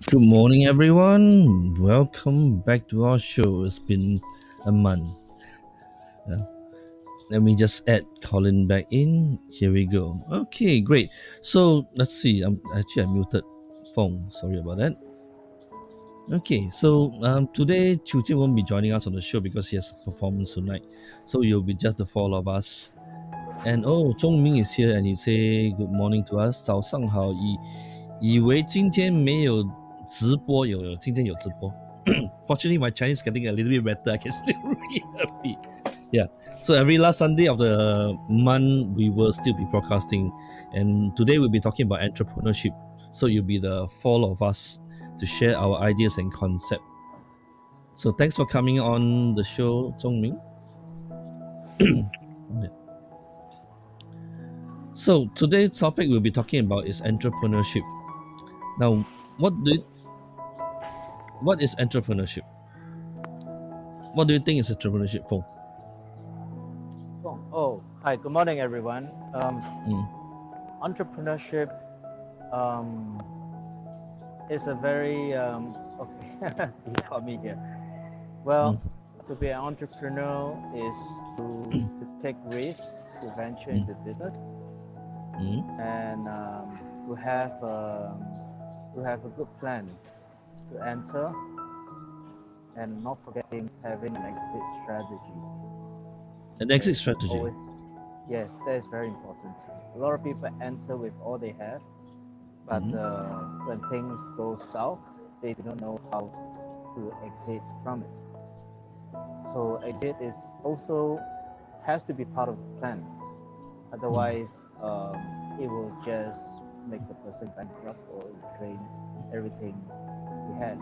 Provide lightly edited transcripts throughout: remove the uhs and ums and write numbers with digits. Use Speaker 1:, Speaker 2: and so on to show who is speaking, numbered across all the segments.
Speaker 1: Good morning, everyone. Welcome back to our show. It's been a month. Uh, Let me just add Colin back in. Here we go. Okay, great. So let's see. I muted phone. Sorry about that. Okay, so today Chu Jin won't be joining us on the show because he has a performance tonight. So you'll be just the four of us. And oh, Zhong Ming is here and he say good morning to us. 早上好，以为今天没有直播，有今天有直播。Fortunately, my Chinese is getting a little bit better. I can still read a bit. Yeah. So every last Sunday of the month, we will still be broadcasting, and today we'll be talking about entrepreneurship. So you'll be the four of us to share our ideas and concept. So thanks for coming on the show, Zhongming. Yeah. So today's topic we'll be talking about is entrepreneurship. Now, what is entrepreneurship? What do you think is entrepreneurship for?
Speaker 2: Oh, hi. Good morning, everyone.
Speaker 1: Mm.
Speaker 2: Entrepreneurship is a very okay. You caught me here. Well, to be an entrepreneur is to take risks, to venture into business, and to have a good plan to enter, and not forgetting having an exit strategy.
Speaker 1: An exit strategy.
Speaker 2: Always, yes, that is very important. A lot of people enter with all they have, but when things go south, they do not know how to exit from it. So exit is also has to be part of the plan. Otherwise, it will just make the person bankrupt or drain everything he has.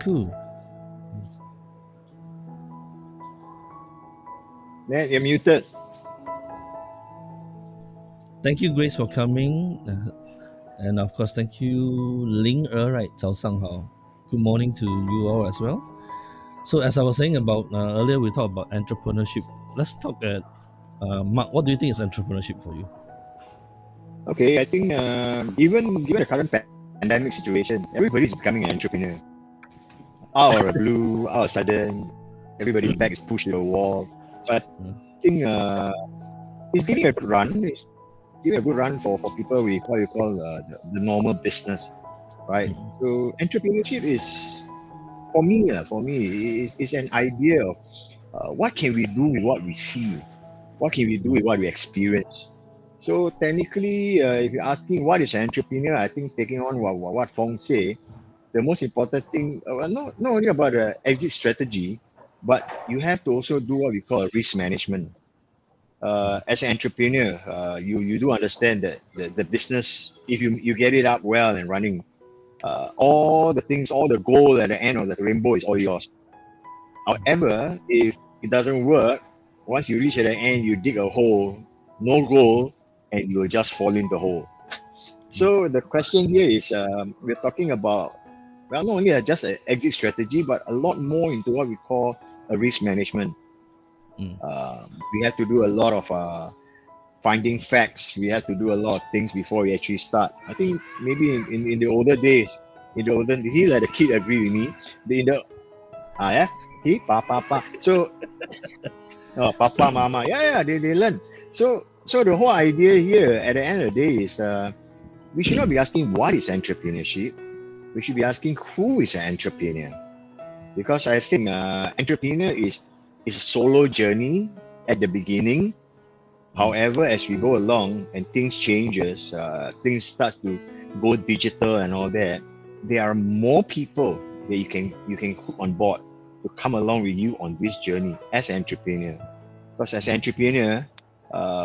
Speaker 1: Cool.
Speaker 3: Man, you're muted.
Speaker 1: Thank you, Grace, for coming. And of course, thank you, Ling right, 早上好. Good morning to you all as well. So as I was saying about earlier, we talked about entrepreneurship. Let's talk at Mark. What do you think is entrepreneurship for you?
Speaker 3: Okay, I think given the current pandemic situation, everybody's becoming an entrepreneur. Out of the blue, out of sudden, everybody's back is pushed to the wall. But I think it's giving a good run. It's giving a good run for people with what you call the normal business, right? So entrepreneurship is for me is an idea of what can we do with what we see, what can we do with what we experience. So technically, if you're asking what is an entrepreneur, I think taking on what Fong say, the most important thing, not only about the exit strategy, but you have to also do what we call risk management. As an entrepreneur, you do understand that the business, if you get it up well and running, all the things, all the gold at the end of the rainbow is all yours. However, if it doesn't work, once you reach at the end, you dig a hole, no gold, and you'll just fall in the hole. So the question here is, we're talking about, well, not only just an exit strategy, but a lot more into what we call a risk management. We have to do a lot of finding facts. We have to do a lot of things before we actually start. I think maybe in the older days, see, like the kid agree with me. He, papa. So, papa, mama, they learn. So the whole idea here at the end of the day is we should not be asking what is entrepreneurship. We should be asking who is an entrepreneur. Because I think entrepreneur is a solo journey at the beginning. However, as we go along and things changes, things starts to go digital and all that, there are more people that you can hook on board to come along with you on this journey as an entrepreneur. Because as an entrepreneur,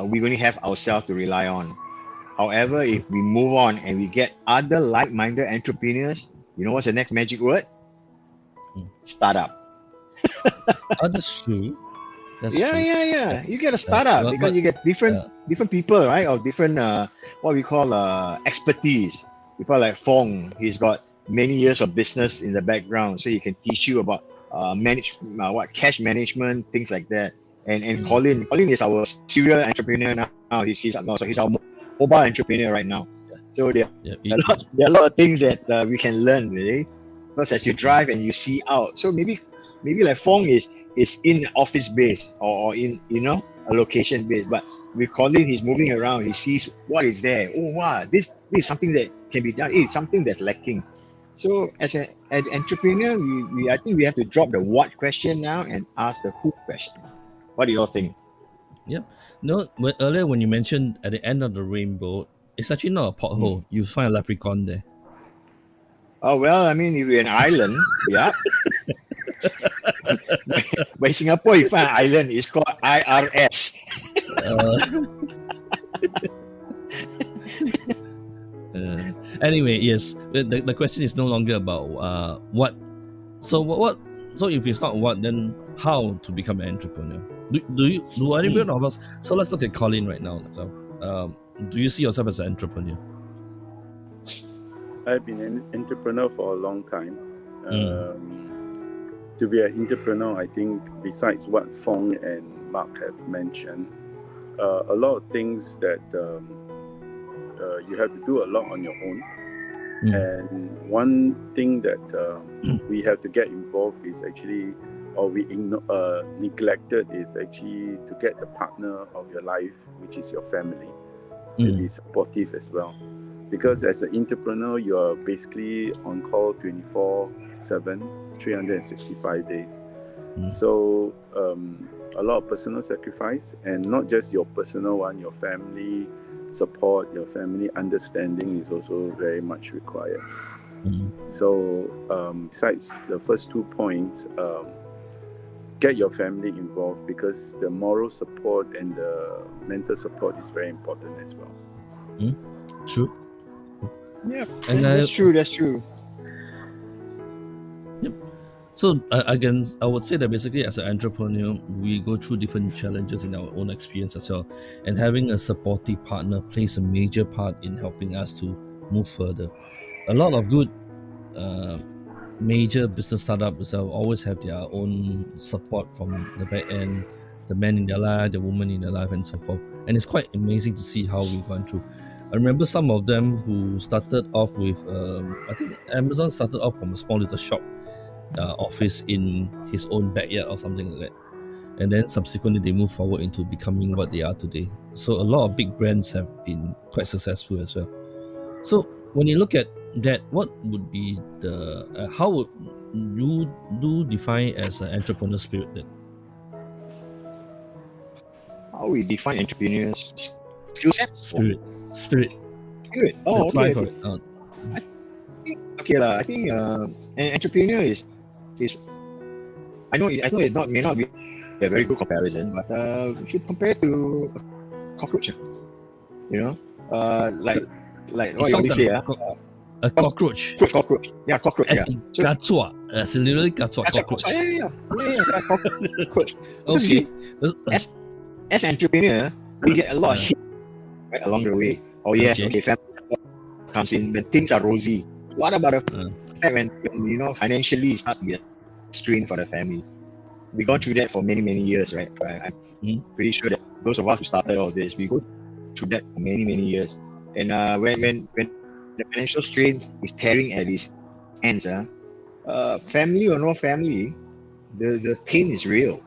Speaker 3: we only have ourselves to rely on. However, if we move on and we get other like-minded entrepreneurs, you know what's the next magic word? Startup.
Speaker 1: Oh, that's true. That's
Speaker 3: Yeah,
Speaker 1: true.
Speaker 3: yeah. You get a startup because you get different people, right? Or different what we call expertise. People like Fong, he's got many years of business in the background, so he can teach you about cash management, things like that. And Colin is our serial entrepreneur now. He's our mobile entrepreneur right now. So there are a lot of things that we can learn, really. Because as you drive and you see out, so maybe like Fong is in office base or in a location base, but with Colin he's moving around, he sees what is there. Oh wow, this is something that can be done. It's something that's lacking. So as an entrepreneur, I think we have to drop the what question now and ask the who question. What do you all think?
Speaker 1: Yep. No, earlier when you mentioned at the end of the rainbow, it's actually not a pothole. You find a leprechaun there.
Speaker 3: Oh well, I mean, if you're an island, yeah. But in Singapore, you find an island, it's called IRS.
Speaker 1: Anyway, yes, the question is no longer about what. So what? So if it's not what, then how to become an entrepreneur? Do anyone of us? So let's look at Colin right now. So, do you see yourself as an entrepreneur?
Speaker 4: I've been an entrepreneur for a long time. To be an entrepreneur, I think besides what Fong and Mark have mentioned, a lot of things that you have to do a lot on your own. And one thing that we have to get involved is actually, or we neglected, is actually to get the partner of your life, which is your family, to be supportive as well. Because as an entrepreneur, you are basically on call 24/7, 365 days. So a lot of personal sacrifice, and not just your personal one, your family support, your family understanding is also very much required. So besides the first 2 points, get your family involved, because the moral support and the mental support is very important as well.
Speaker 1: True.
Speaker 3: Yeah,
Speaker 1: And
Speaker 3: that's true.
Speaker 1: Yep. So again, I would say that basically as an entrepreneur, we go through different challenges in our own experience as well. And having a supportive partner plays a major part in helping us to move further. A lot of good major business startups always have their own support from the back end, the man in their life, the woman in their life, and so forth. And it's quite amazing to see how we've gone through. I remember some of them who started off with, I think Amazon started off from a small little shop office in his own backyard or something like that. And then subsequently they moved forward into becoming what they are today. So a lot of big brands have been quite successful as well. So when you look at that, what would be the, how would you define as an entrepreneur spirit then?
Speaker 3: How we define entrepreneurs? Skill set?
Speaker 1: Spirit.
Speaker 3: Oh,
Speaker 1: Apply
Speaker 3: okay.
Speaker 1: for it.
Speaker 3: I think an entrepreneur is I know it may not be a very good comparison, but we should compare it to a cockroach. Like what you say,
Speaker 1: a cockroach.
Speaker 3: Cockroach. Yeah, cockroach.
Speaker 1: As in gachua. As in literally gachua, cockroach.
Speaker 3: Yeah, cockroach.
Speaker 1: Okay.
Speaker 3: As an entrepreneur, we get a lot of hit right along the way. Oh yes, okay, family comes in when things are rosy. What about when financially it starts to get strained for the family? We've gone through that for many years, right? I'm pretty sure that those of us who started all this, we go through that for many years. And when the financial strain is tearing at its ends, family or no family, the pain is real.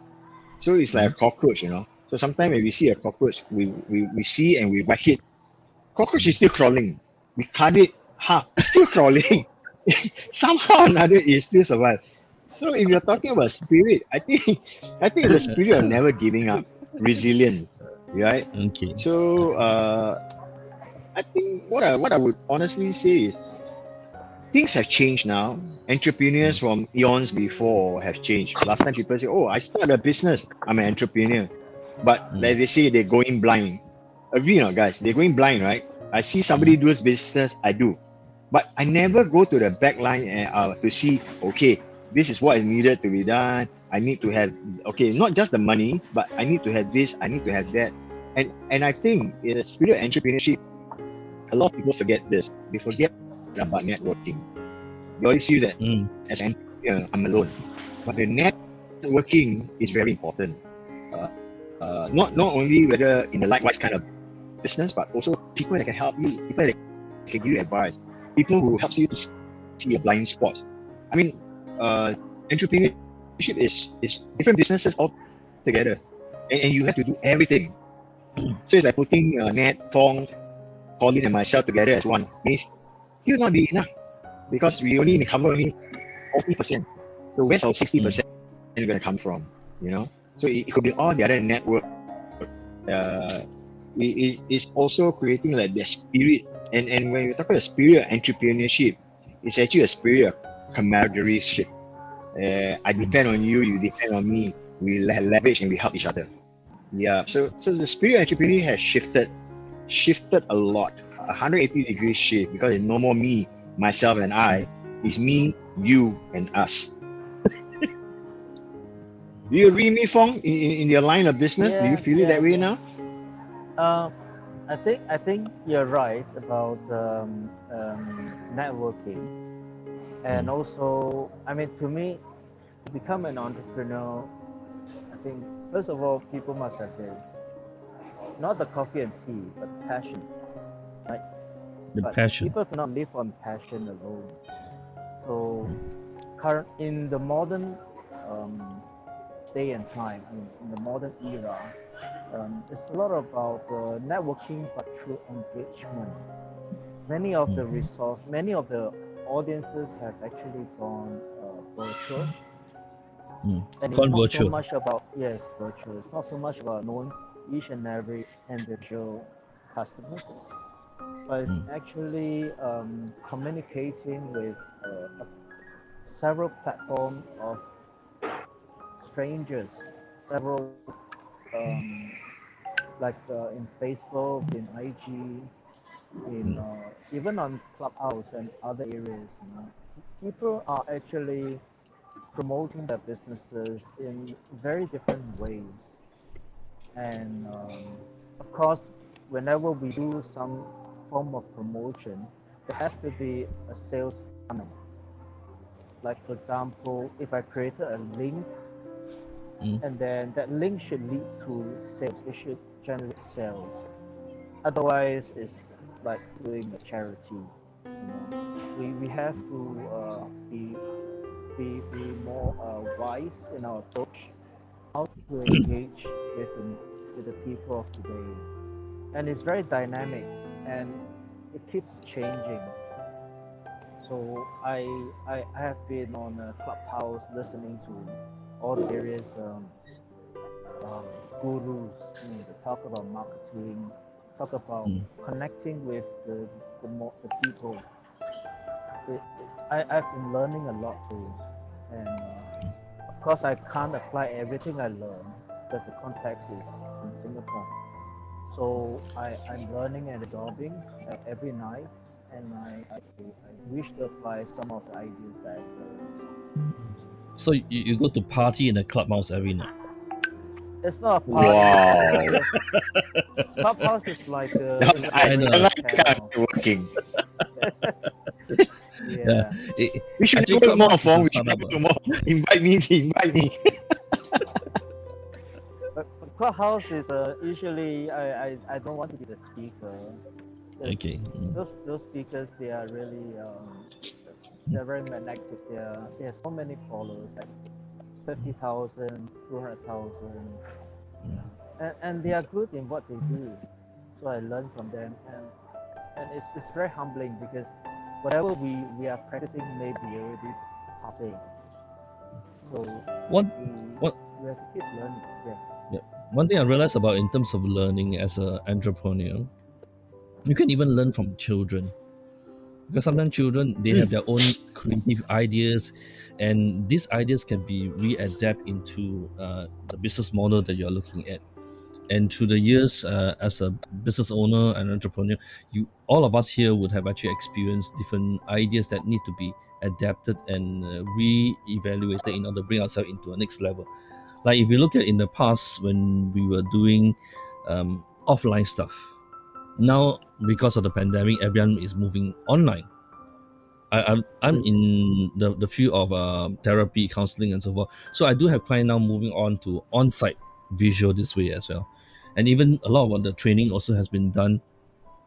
Speaker 3: So it's like a cockroach, So sometimes when we see a cockroach, we see and we whack it. Cockroach is still crawling. We cut it, it's still crawling. Somehow or another, it still survives. So if you're talking about spirit, I think it's the spirit of never giving up, resilience, right?
Speaker 1: Okay.
Speaker 3: So I think what I would honestly say is things have changed now. Entrepreneurs from eons before have changed. Last time people say, "Oh, I started a business. I'm an entrepreneur." but like they say, they're going blind. Agree or not, guys? They're going blind, right? I see somebody does business, I do. But I never go to the back line and to see, okay, this is what is needed to be done. I need to have, okay, not just the money, but I need to have this, I need to have that. And I think in the spirit of entrepreneurship, a lot of people forget this. They forget about networking. They always feel that as an entrepreneur, I'm alone. But the networking is very important. Not only whether in the likewise kind of business, but also people that can help you, people that can give you advice, people who helps you to see your blind spots. I mean, entrepreneurship is different businesses all together, and you have to do everything. So it's like putting Nat, Fong, Colin, and myself together as one. May still not be enough because we only cover only 40%. So where's our 60% going to come from? You know, so it could be all the other network. Is also creating like the spirit, and when you talk about spirit of entrepreneurship, it's actually a spirit of camaraderie. I depend on you, you depend on me. We leverage and we help each other. Yeah. So the spirit of entrepreneurship has shifted a lot, 180 degrees shift, because it's no more me, myself, and I. It's me, you, and us. Do you agree, me, Fong, in your line of business? Do you feel it that way now?
Speaker 2: I think you're right about networking, and also, I mean, to me, to become an entrepreneur, I think first of all, people must have this, not the coffee and tea, but passion, right?
Speaker 1: The passion.
Speaker 2: People cannot live on passion alone. So, in the modern day and time, in the modern era, it's a lot about networking, but through engagement. Many of the many of the audiences have actually gone virtual. And it's not so much about, virtual. It's not so much about knowing each and every individual customers, but it's actually communicating with several platforms of strangers, several like in Facebook, in IG, in even on Clubhouse and other areas. You know, people are actually promoting their businesses in very different ways, and of course, whenever we do some form of promotion, there has to be a sales funnel. Like, for example, if I created a link, and then that link should lead to sales, it should generate sales. Otherwise, it's like doing a charity. You know, we have to be more wise in our approach, how to engage with the people of today, and it's very dynamic and it keeps changing. So I have been on a Clubhouse listening to all the various gurus, that talk about marketing, talk about connecting with the people. I've been learning a lot too, and of course I can't apply everything I learn because the context is in Singapore. So I'm learning and absorbing every night, and I wish to apply some of the ideas that I've learned.
Speaker 1: So you go to party in a clubhouse every night?
Speaker 2: It's not a party.
Speaker 3: Wow.
Speaker 2: Clubhouse is like
Speaker 3: I like working.
Speaker 2: Yeah.
Speaker 3: We should do more, Fong. We should do more. Invite me.
Speaker 2: But Clubhouse is usually I don't want to be the speaker.
Speaker 1: Okay.
Speaker 2: Those speakers, they are really they're very magnetic. They have so many followers, like 50,000, 200,000, and they are good in what they do. So I learn from them, and it's very humbling because whatever we are practicing may be already passé. So we have to keep learning. Yes.
Speaker 1: Yeah. One thing I realized about in terms of learning as an entrepreneur, you can even learn from children. Because sometimes children, they have their own creative ideas, and these ideas can be readapted into the business model that you're looking at. And through the years, as a business owner and entrepreneur, all of us here would have actually experienced different ideas that need to be adapted and re-evaluated in order to bring ourselves into a next level. Like if you look at in the past when we were doing offline stuff, now because of the pandemic, everyone is moving online. I'm in the field of therapy, counseling, and so forth. So I do have clients now moving on to on-site visual this way as well, and even a lot of the training also has been done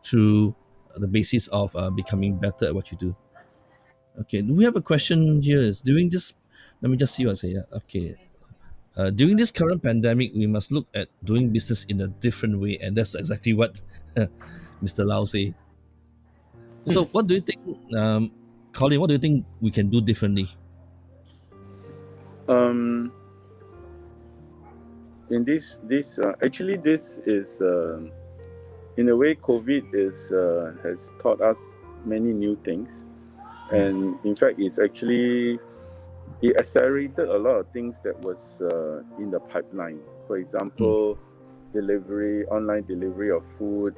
Speaker 1: through the basis of becoming better at what you do. Okay, we have a question here. Is during this, let me just see what I say. Yeah. Okay, during this current pandemic, we must look at doing business in a different way, and that's exactly what Mr. Lau say. So, what do you think, Colin? What do you think we can do differently?
Speaker 4: In this actually this is in a way COVID has taught us many new things, and in fact it accelerated a lot of things that was in the pipeline. For example, online delivery of food,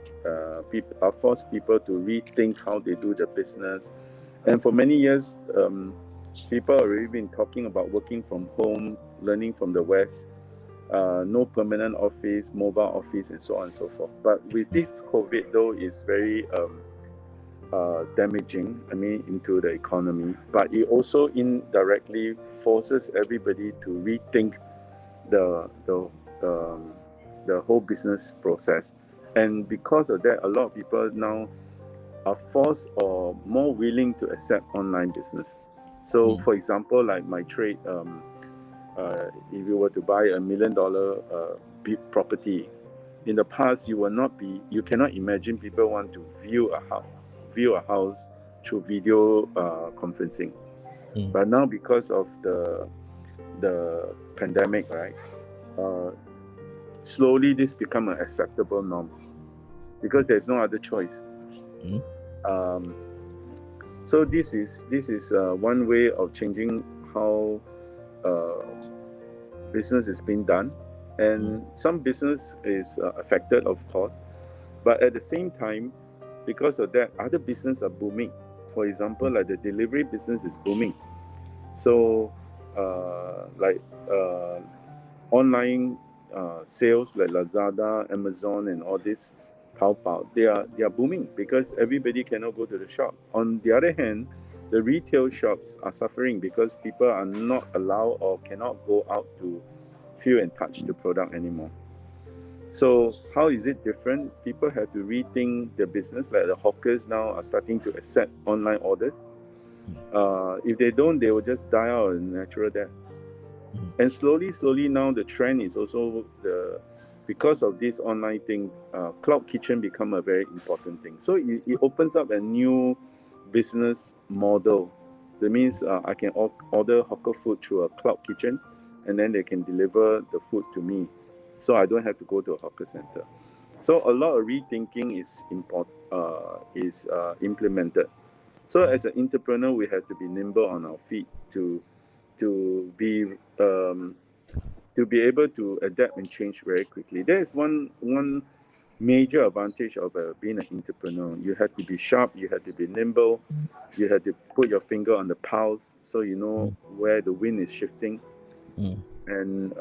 Speaker 4: forced people to rethink how they do the business. And for many years, people have already been talking about working from home, learning from the West, no permanent office, mobile office, and so on and so forth. But with this COVID, though, it's very damaging, into the economy. But it also indirectly forces everybody to rethink the whole business process. And because of that, a lot of people now are forced or more willing to accept online business. So, for example, like my trade, if you were to buy $1 million big property, in the past you cannot imagine people want to view a house through video conferencing. But now, because of the pandemic, right, slowly this become an acceptable norm because there's no other choice. So this is one way of changing how business is being done, and some business is affected, of course, but at the same time, because of that, other business are booming. For example, like the delivery business is booming. So online sales like Lazada, Amazon, and all this, Taobao, they are booming because everybody cannot go to the shop. On the other hand, the retail shops are suffering because people are not allowed or cannot go out to feel and touch the product anymore. So how is it different? People have to rethink their business. Like the hawkers now are starting to accept online orders. If they don't, they will just die out a natural death. And slowly now the trend is also because of this online thing, cloud kitchen become a very important thing. So it opens up a new business model. That means I can order hawker food through a cloud kitchen, and then they can deliver the food to me, so I don't have to go to a hawker center. So a lot of rethinking is implemented. So as an entrepreneur, we have to be nimble on our feet to be able to adapt and change very quickly. There is one major advantage of being an entrepreneur. You have to be sharp, you have to be nimble, you have to put your finger on the pulse so you know where the wind is shifting. And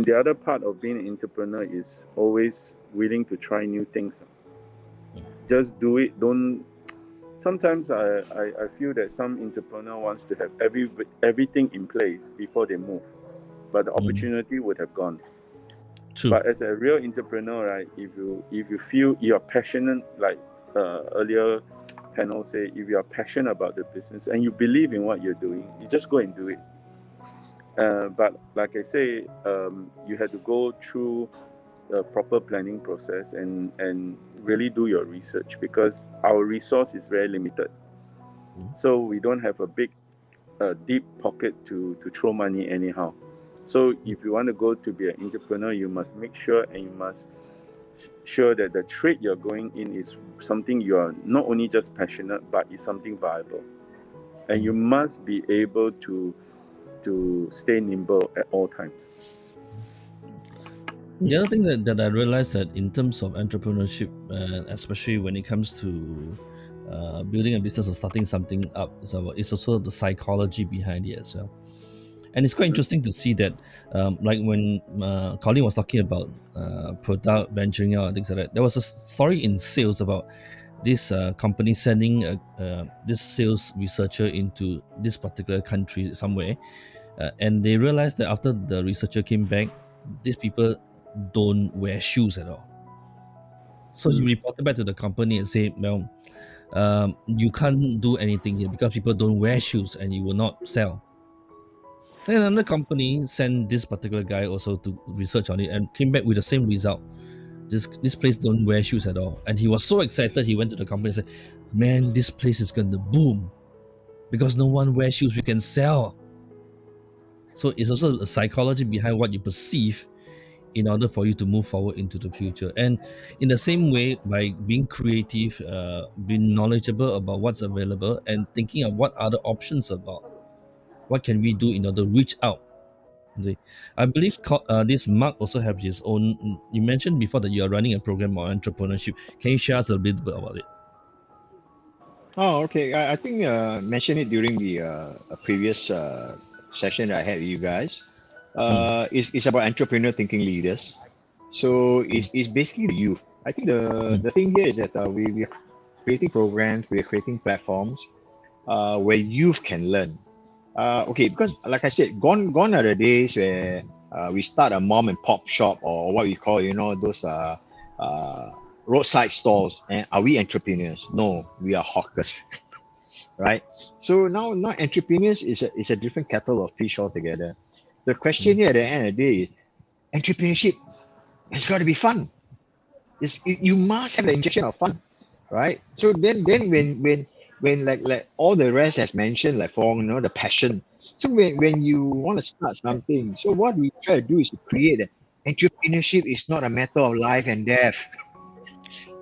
Speaker 4: the other part of being an entrepreneur is always willing to try new things. Just do it. Don't. Sometimes I feel that some entrepreneur wants to have everything in place before they move, but the opportunity would have gone.
Speaker 1: True.
Speaker 4: But as a real entrepreneur, right, if you feel you're passionate, like earlier panel say, if you are passionate about the business and you believe in what you're doing, you just go and do it. But like I say, you have to go through a proper planning process and really do your research, because our resource is very limited. So we don't have a big, deep pocket to throw money anyhow. So if you want to go to be an entrepreneur, you must make sure and you must sure that the trade you're going in is something you are not only just passionate, but it's something viable. And you must be able to stay nimble at all times.
Speaker 1: The other thing that I realized that in terms of entrepreneurship, especially when it comes to building a business or starting something up, it's also the psychology behind it as well. And it's quite interesting to see that, like when Colin was talking about product venturing out and things like that, there was a story in sales about this company sending this sales researcher into this particular country somewhere, and they realized that after the researcher came back, these people don't wear shoes at all. So he reported back to the company and said, "Well, you can't do anything here because people don't wear shoes, and you will not sell." Then another company sent this particular guy also to research on it and came back with the same result. This place don't wear shoes at all, and he was so excited. He went to the company and said, "Man, this place is gonna boom because no one wears shoes. We can sell." So it's also a psychology behind what you perceive in order for you to move forward into the future. And in the same way, by being creative, being knowledgeable about what's available, and thinking of what other options about what can we do in order to reach out. See, I believe this Mark also have his own. You mentioned before that you are running a program on entrepreneurship. Can you share us a little bit about it?
Speaker 3: Oh, okay. I think mentioned it during the previous session that I had with you guys. It's about entrepreneur thinking leaders. So it's basically the youth. I think the thing here is that we are creating programs, we are creating platforms where youth can learn. Okay, because like I said, gone are the days where we start a mom and pop shop, or what we call, those roadside stalls. And are we entrepreneurs? No, we are hawkers, right? So now entrepreneurs is a different kettle of fish altogether. The question here at the end of the day is entrepreneurship. It's got to be fun. You must have the injection of fun, right? So then when like all the rest has mentioned, like Fong, the passion. So when you want to start something, so what we try to do is to create that entrepreneurship is not a matter of life and death.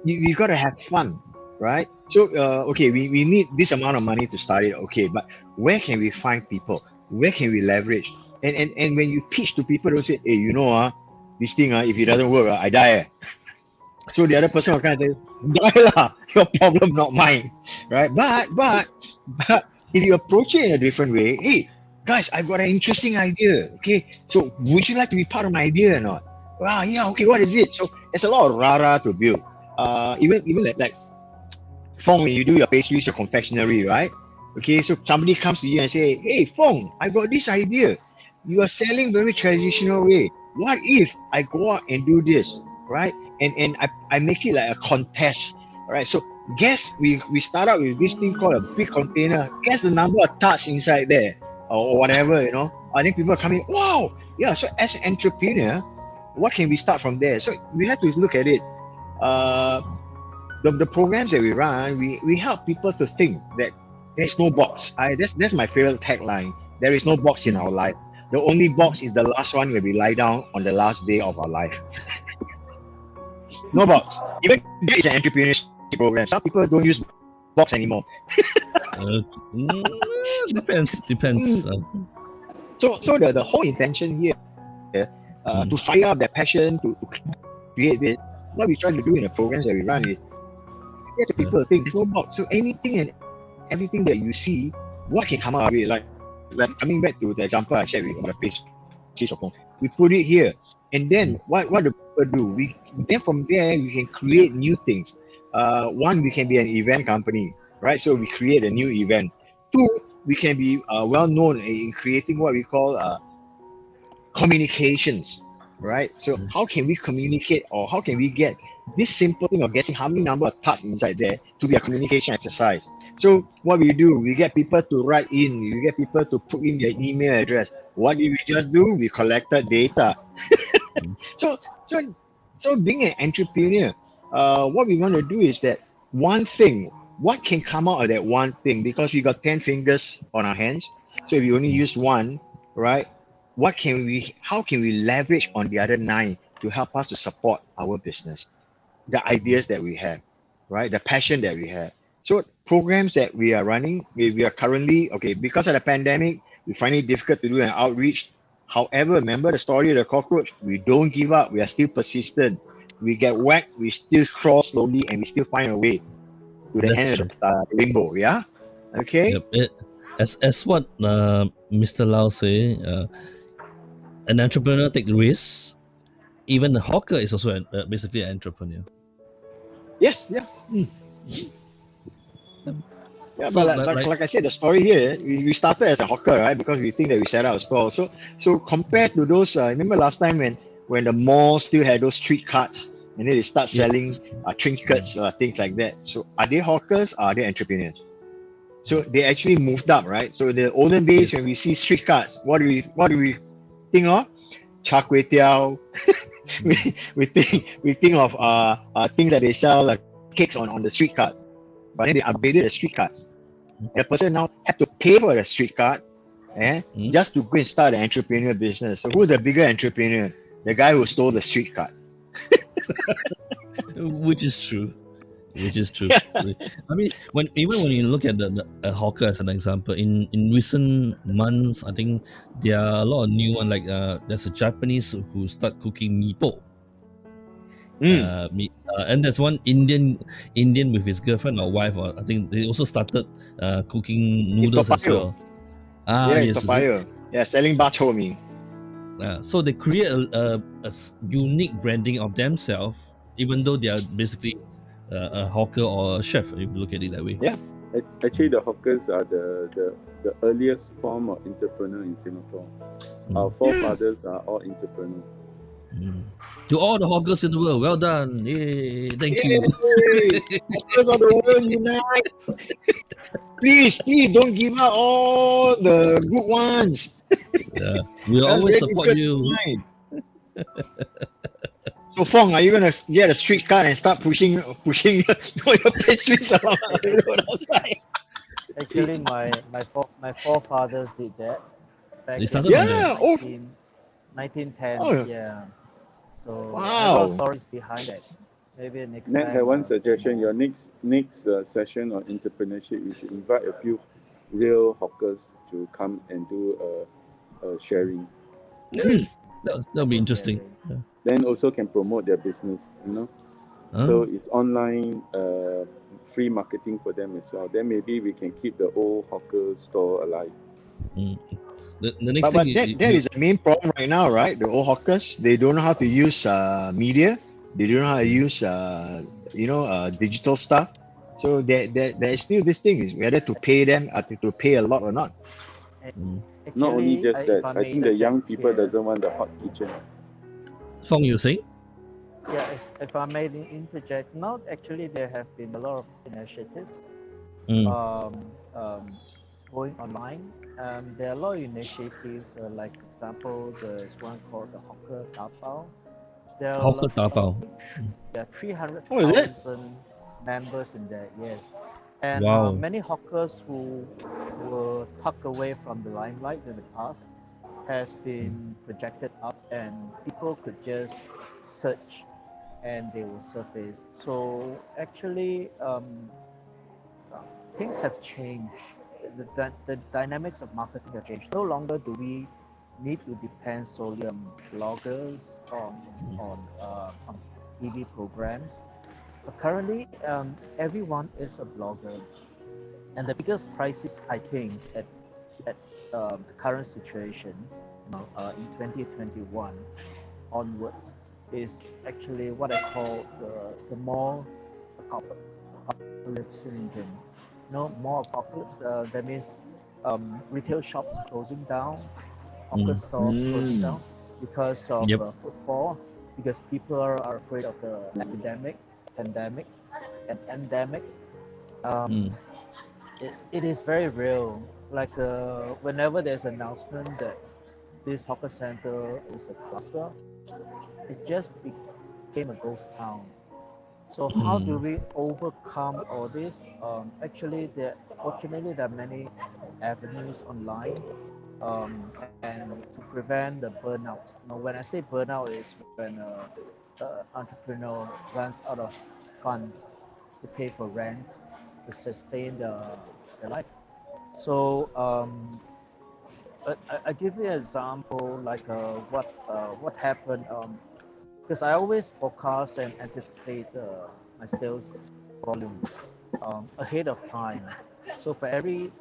Speaker 3: You got to have fun, right? So okay, we need this amount of money to start it. Okay, but where can we find people? Where can we leverage? And when you pitch to people, don't say, hey, this thing, if it doesn't work, I die. So the other person will kind of say, die lah, your problem, not mine, right? But if you approach it in a different way, hey, guys, I've got an interesting idea. Okay, so would you like to be part of my idea or not? Wow, yeah, okay, what is it? So there's a lot of rara to build. Even like Fong, when you do your pastries, your confectionery, right? Okay, so somebody comes to you and say, hey, Fong, I got this idea. You are selling very traditional way. What if I go out and do this, right? And I make it like a contest, right? So guess we start out with this thing called a big container. Guess the number of tarts inside there, or whatever, I think people are coming, wow, yeah. So as an entrepreneur, what can we start from there? So we have to look at it. The programs that we run, we help people to think that there's no box. That's my favorite tagline. There is no box in our life. The only box is the last one where we lie down on the last day of our life. No box. Even that is an entrepreneurship program. Some people don't use box anymore.
Speaker 1: Depends.
Speaker 3: So the whole intention here, to fire up that passion, to create this, what we try to do in the programs that we run is get the people to think there's no box. So anything and everything that you see, what can come out of it? Like coming back to the example I shared with you on the page, we put it here, and then what do people do? Then from there we can create new things. One, we can be an event company, right? So we create a new event. Two, we can be well known in creating what we call communications, right? So how can we communicate, or how can we get this simple thing of guessing how many number of tasks inside there to be a communication exercise? So what we do, we get people to write in, we get people to put in their email address. What did we just do? We collected data. So being an entrepreneur, what we want to do is that one thing, what can come out of that one thing? Because we got 10 fingers on our hands. So if you only use one, right? How can we leverage on the other 9 to help us to support our business? The ideas that we have, right? The passion that we have. So programs that we are running, we are currently, okay, because of the pandemic, we find it difficult to do an outreach. However, remember the story of the cockroach? We don't give up. We are still persistent. We get whacked, we still crawl slowly, and we still find a way to the
Speaker 1: That's
Speaker 3: end
Speaker 1: true.
Speaker 3: of the rainbow. Yeah. Okay.
Speaker 1: Yep. As what Mr. Lau say, an entrepreneur take risks. Even a hawker is also basically an entrepreneur.
Speaker 3: Yes. Yeah. Yeah,
Speaker 1: So
Speaker 3: but like I said, the story here, we started as a hawker, right? Because we think that we set out a stall. So compared to those, remember last time when the mall still had those street carts and then they start
Speaker 1: Yes.
Speaker 3: selling trinkets, things like that. So are they hawkers? Or are they entrepreneurs? So they actually moved up, right? So in the olden days,
Speaker 1: Yes.
Speaker 3: when we see street carts, what do we think of? Char kway teow. we think of things that they sell like cakes on the street cart. But then they upgraded the street cart. The person now had to pay for the street card just to go and start an entrepreneur business. So who's the bigger entrepreneur? The guy who stole the street card.
Speaker 1: Which is true. I mean, when you look at the hawker as an example, in recent months, I think there are a lot of new one. Like there's a Japanese who start cooking meepo. And there's one Indian with his girlfriend or wife, or I think they also started cooking noodles as well.
Speaker 3: It's Toa Payoh. Yeah, selling bak chor mee.
Speaker 1: So they create a unique branding of themselves, even though they are basically a hawker or a chef, if you look at it that way.
Speaker 3: Yeah.
Speaker 4: Actually, the hawkers are the earliest form of entrepreneur in Singapore. Our forefathers are all entrepreneurs.
Speaker 1: To all the hawkers in the world, well done. Yay, thank you.
Speaker 3: Hawkers of the world unite. Please don't give up all the good ones.
Speaker 1: We'll always support you.
Speaker 3: So Fong, are you gonna get a street cart and start pushing your pastries along the road outside?
Speaker 2: Actually, my forefathers did that. Back
Speaker 1: They started
Speaker 2: in
Speaker 1: on that.
Speaker 2: 1910.
Speaker 3: Oh.
Speaker 2: Yeah. So
Speaker 3: Wow.
Speaker 2: there are a lot of stories behind that. Maybe next
Speaker 4: Nat
Speaker 2: time.
Speaker 4: have one suggestion. Your next session on entrepreneurship, you should invite a few real hawkers to come and do a sharing.
Speaker 1: That'll be interesting.
Speaker 4: Then also can promote their business, So it's online, free marketing for them as well. Then maybe we can keep the old hawker store alive.
Speaker 1: The next thing
Speaker 3: that is the main problem right now, right? The old hawkers, they don't know how to use media. They don't know how to use digital stuff. So there is still this thing is whether to pay them or to pay a lot or not.
Speaker 2: Actually,
Speaker 4: not only just that, I think the young people
Speaker 2: here.
Speaker 4: doesn't want the hot kitchen.
Speaker 1: Fong, you saying?
Speaker 2: Yeah, if I may interject, now actually there have been a lot of initiatives going online. There are a lot of initiatives, like for example, there's one called the Hawker Tapao. There are
Speaker 1: Hawker Tapao.
Speaker 2: There are 300,000 members in there, yes. And
Speaker 1: Wow.
Speaker 2: Many hawkers who were tucked away from the limelight in the past has been projected up, and people could just search and they will surface. So actually, things have changed. The dynamics of marketing have changed. No longer do we need to depend solely on bloggers, on TV programs. But currently, everyone is a blogger, and the biggest crisis, I think, at the current situation, in 2021 onwards, is actually what I call the mall apocalypse syndrome. Mall apocalypse. That means retail shops closing down, hawker stores closing down because of footfall, because people are afraid of the pandemic, and endemic. It is very real. Like whenever there's an announcement that this hawker center is a cluster, it just became a ghost town. So how do we overcome all this? Actually, fortunately there are many avenues online, and to prevent the burnout. When I say burnout is when entrepreneur runs out of funds to pay for rent, to sustain their life. So I give you an example like what happened. Because I always forecast and anticipate my sales volume ahead of time. So for every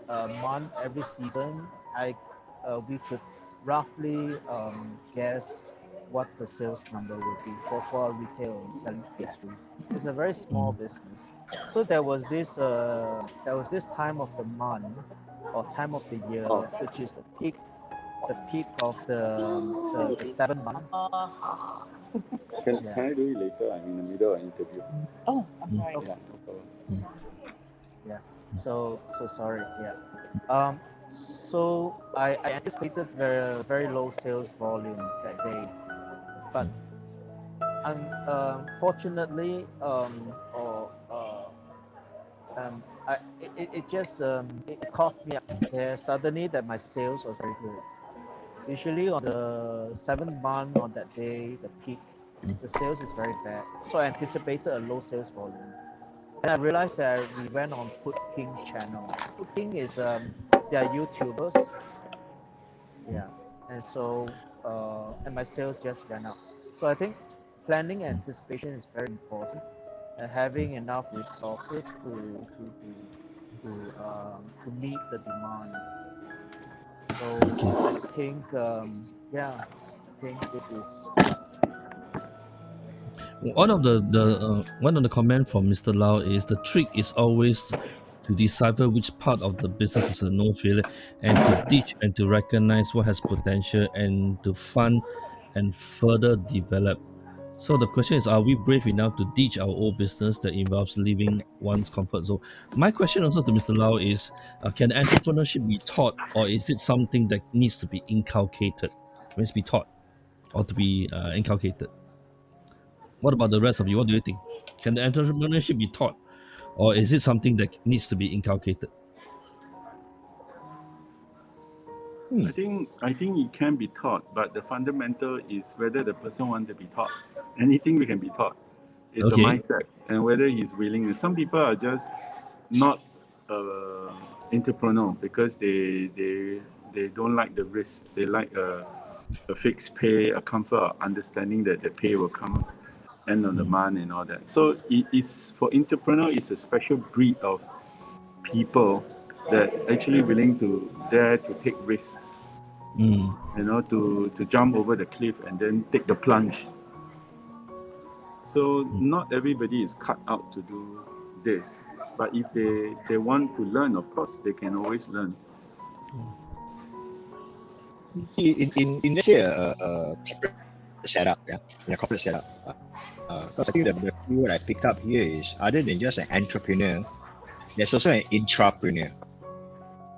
Speaker 2: month, every season, we could roughly guess what the sales number would be for retail selling pastries. It's a very small business. So there was this time of the month or time of the year, which is the peak of the 7 month.
Speaker 4: Can
Speaker 2: Yeah.
Speaker 4: I do it later? I'm in the middle of an interview.
Speaker 5: Oh, I'm sorry.
Speaker 4: Yeah, no problem.
Speaker 2: Yeah. So sorry. Yeah. So I anticipated very low sales volume that day, but unfortunately, or I it just it caught me up there suddenly that my sales was very good. Usually on the 7th month on that day, the peak, the sales is very bad. So I anticipated a low sales volume. And I realized that we went on Food King channel. Food King is they are YouTubers. Yeah. And so and my sales just went up. So I think planning and anticipation is very important and having enough resources to meet the demand. So I think yeah, I think this is
Speaker 1: One of the comment from Mr. Lau is the trick is always to decipher which part of the business is a no failure and to teach and to recognize what has potential and to fund and further develop. So the question is, are we brave enough to teach our own business that involves leaving one's comfort zone? My question also to Mr. Lau is, can entrepreneurship be taught, or is it something that needs to be inculcated? It means be taught or to be inculcated. What about the rest of you? What do you think? Can the entrepreneurship be taught, or is it something that needs to be inculcated?
Speaker 4: I think it can be taught, but the fundamental is whether the person wants to be taught. Anything we can be taught. It's
Speaker 1: Okay.
Speaker 4: a mindset, and whether he's willing. Some people are just not entrepreneur because they don't like the risk. They like a fixed pay, a comfort, understanding that the pay will come end of the month and all that. So it's for entrepreneur. It's a special breed of people that actually willing to dare to take risks. You know, to jump over the cliff and then take the plunge. So not everybody is cut out to do this, but if they want to learn, of course, they can always learn.
Speaker 3: In let's say a corporate setup, yeah, in a corporate setup, because I think the keyword I pick up here is other than just an entrepreneur, there's also an intrapreneur,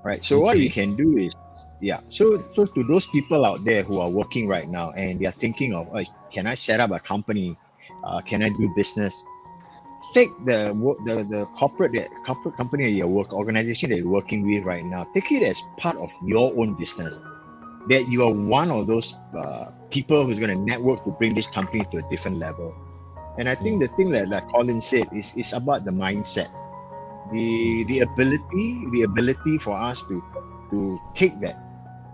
Speaker 3: right? So what you can do is, yeah. So to those people out there who are working right now and they are thinking of, oh, can I set up a company? Can I do business? Take the corporate company or your organization that you're working with right now. Take it as part of your own business. That you are one of those people who's going to network to bring this company to a different level. And I think the thing that like Colin said is about the mindset, the ability for us to take that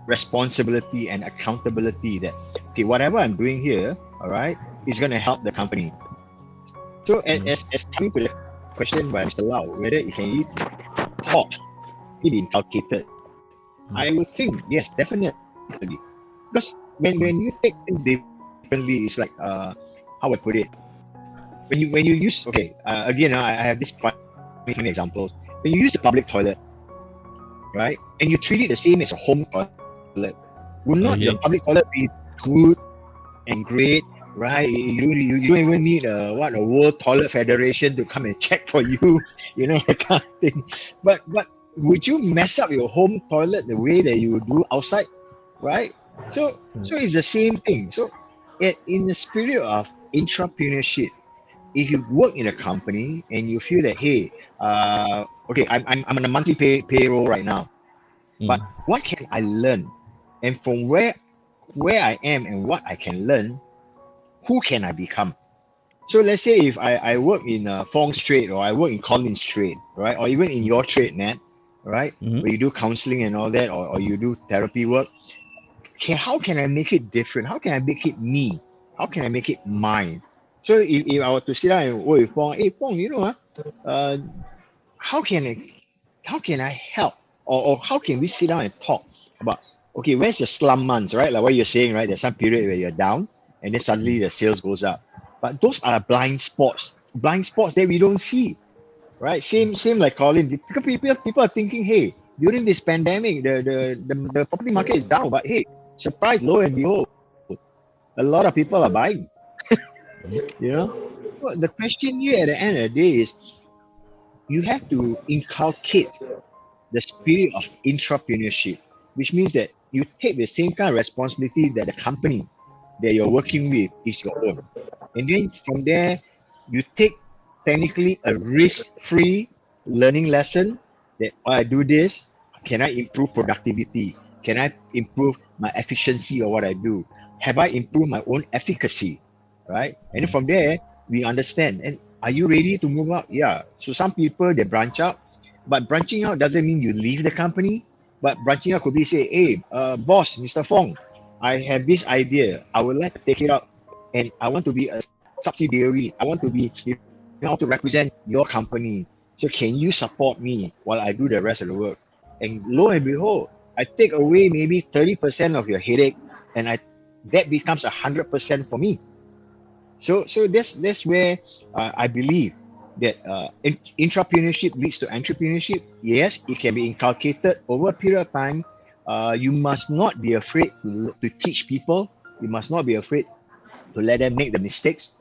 Speaker 3: responsibility and accountability that, okay, whatever I'm doing here, all right, is going to help the company. So as coming to the question by Mr. Lau, whether it can be taught, be inculcated, I would think yes, definitely. Because when you take things differently, it's like how I put it. When you use again, I have this funny examples. When you use the public toilet, right, and you treat it the same as a home toilet, will not your public toilet be good and great? Right, you don't even need a World Toilet Federation to come and check for you, you know, that kind of thing. But would you mess up your home toilet the way that you would do outside, right? So it's the same thing. So in the spirit of entrepreneurship, if you work in a company and you feel that, hey, okay, I'm on a monthly payroll right now, but what can I learn? And from where I am and what I can learn, who can I become? So let's say if I work in Fong's trade or I work in Colin's trade, right? Or even in your trade, Nat, right? Where you do counseling and all that, or you do therapy work. how can I make it different? How can I make it me? How can I make it mine? So if I were to sit down and work with Fong, hey Fong, uh, how can I help? Or how can we sit down and talk about, okay, where's your slum months, right? Like what you're saying, right? There's some period where you're down and then suddenly the sales goes up. But those are blind spots that we don't see, right? Same like Colin. Because people are thinking, hey, during this pandemic, the property market is down, but hey, surprise, lo and behold, a lot of people are buying. You know, well, the question here at the end of the day is you have to inculcate the spirit of entrepreneurship, which means that you take the same kind of responsibility that the company that you're working with is your own. And then from there, you take technically a risk-free learning lesson that I do this, can I improve productivity? Can I improve my efficiency of what I do? Have I improved my own efficacy? Right? And then from there, we understand. And are you ready to move out? Yeah. So some people they branch out, but branching out doesn't mean you leave the company. But branching out could be say, hey, boss, Mr. Fong, I have this idea. I would like to take it out and I want to be a subsidiary. I want to be, to represent your company. So can you support me while I do the rest of the work? And lo and behold, I take away maybe 30% of your headache, and that becomes 100% for me. So that's where I believe that entrepreneurship leads to entrepreneurship. Yes, it can be inculcated over a period of time. You must not be afraid to teach people. You must not be afraid to let them make the mistakes,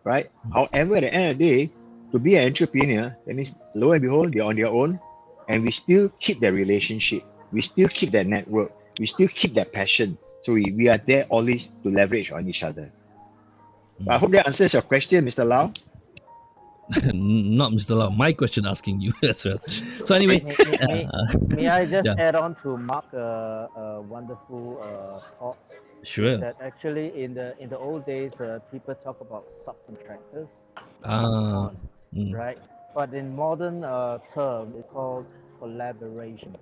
Speaker 3: right? However, at the end of the day, to be an entrepreneur, that means lo and behold, they're on their own, and we still keep that relationship. We still keep that network. We still keep that passion. So we are there always to leverage on each other. I hope that answers your question, Mr. Lau.
Speaker 1: Not Mr. Lau. My question asking you as well. So anyway,
Speaker 2: May I just
Speaker 1: yeah,
Speaker 2: add on to Mark wonderful thoughts?
Speaker 1: sure.
Speaker 2: That actually in the old days, people talk about subcontractors,
Speaker 1: Ah,
Speaker 2: subcon, right? But in modern term, it's called collaboration.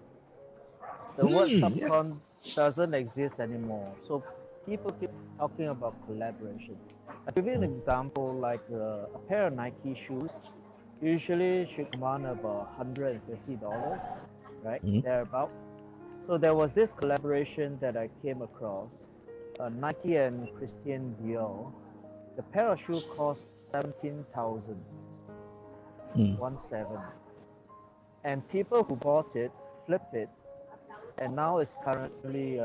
Speaker 2: The word
Speaker 3: Yeah.
Speaker 2: subcon doesn't exist anymore. So people keep talking about collaboration. I'll give you an example, like a pair of Nike shoes usually should command about $150, right? Thereabout. So there was this collaboration that I came across, Nike and Christian Dior. The pair of shoes cost 17,000, 17, and people who bought it flipped it, and now it's currently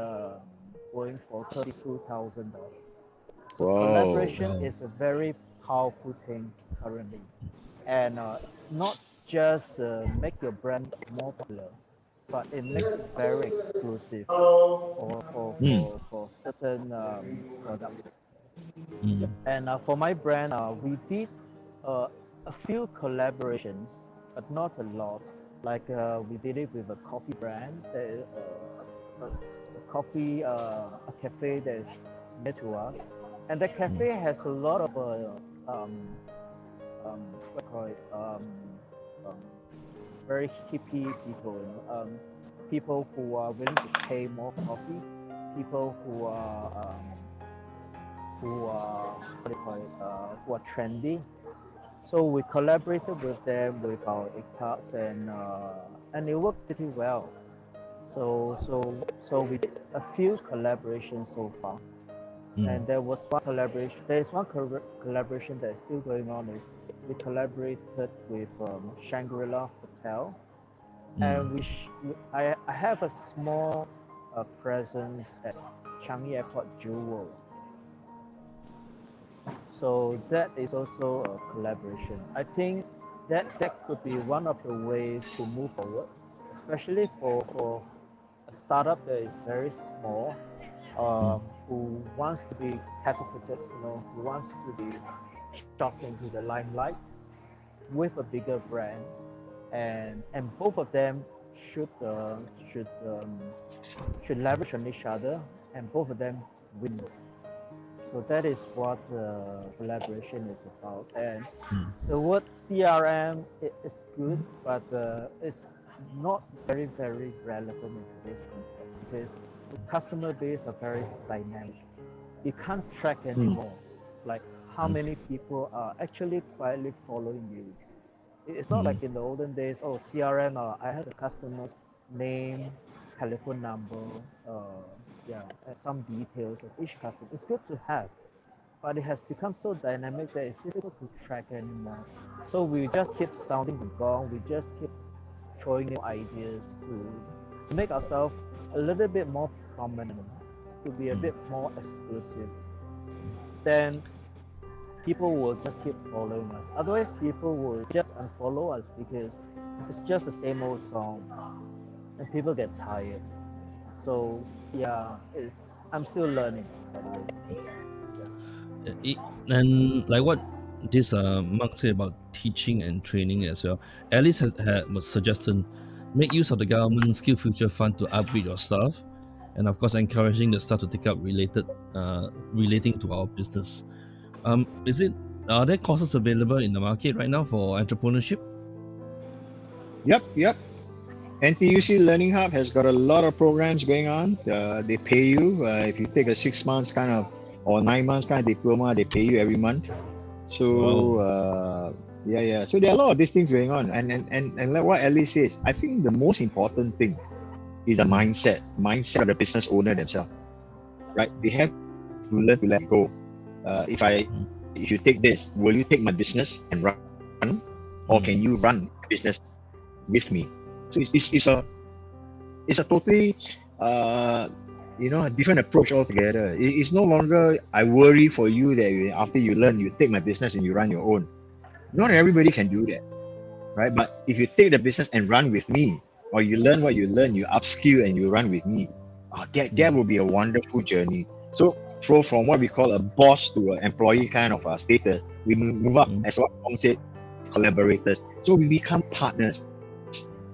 Speaker 2: going for $32,000. So
Speaker 3: Whoa.
Speaker 2: collaboration
Speaker 1: Wow.
Speaker 2: is a very powerful thing currently, and not just make your brand more popular, but it makes it very exclusive for certain products. And for my brand, we did a few collaborations, but not a lot. Like we did it with a coffee brand, a coffee, a cafe that is near to us, and the cafe has a lot of what call it, um, very hippie people, people who are willing to pay more for coffee, people who are what do you call it, who are trendy. So we collaborated with them with our cards, and it worked pretty well. So we did a few collaborations so far, and there was one collaboration. There is one collaboration that is still going on. Is we collaborated with Shangri-La Hotel, and I have a small presence at Changi Airport Jewel. So that is also a collaboration. I think that could be one of the ways to move forward, especially for a startup that is very small, who wants to be catapulted, who wants to be shot into the limelight with a bigger brand, and both of them should should leverage on each other, and both of them wins. So that is what collaboration is about. And the word CRM is good, but it's not very relevant in today's context, because the customer base are very dynamic. You can't track
Speaker 1: Mm.
Speaker 2: anymore, like how
Speaker 1: Mm.
Speaker 2: many people are actually quietly following you. It's not
Speaker 1: Mm.
Speaker 2: like in the olden days. Oh, CRM. I have the customer's name, telephone number, yeah, and some details of each customer. It's good to have, but it has become so dynamic that it's difficult to track anymore. So we just keep sounding the gong. We just keep throwing new ideas to make ourselves a little bit more prominent, to be a
Speaker 1: Mm.
Speaker 2: bit more exclusive. Then people will just keep following us. Otherwise, people will just unfollow us because it's just the same old song, and people get tired. So yeah, I'm still learning, by the way.
Speaker 1: It, and like what this Mark said about teaching and training as well. Alice was suggesting make use of the government skill future fund to upgrade your staff, and of course encouraging the staff to take up relating to our business. Is it are there courses available in the market right now for entrepreneurship?
Speaker 3: Yep. NTUC Learning Hub has got a lot of programs going on. They pay you if you take a 6 months kind of or 9 months kind of diploma. They pay you every month. So
Speaker 1: Wow.
Speaker 3: yeah. So there are a lot of these things going on, and like what Ellie says, I think the most important thing is the mindset of the business owner themselves, right? They have to learn to let go.
Speaker 1: Mm.
Speaker 3: If you take this, will you take my business and run, or
Speaker 1: Mm.
Speaker 3: can you run the business with me? So it's a totally a different approach altogether. It's no longer I worry for you that after you learn, you take my business and you run your own. Not everybody can do that, right? But if you take the business and run with me, or you learn what you learn, you upskill and you run with me, that will be a wonderful journey. So from what we call a boss to an employee kind of status, we move up
Speaker 1: Mm.
Speaker 3: as what Tom said, collaborators. So we become partners,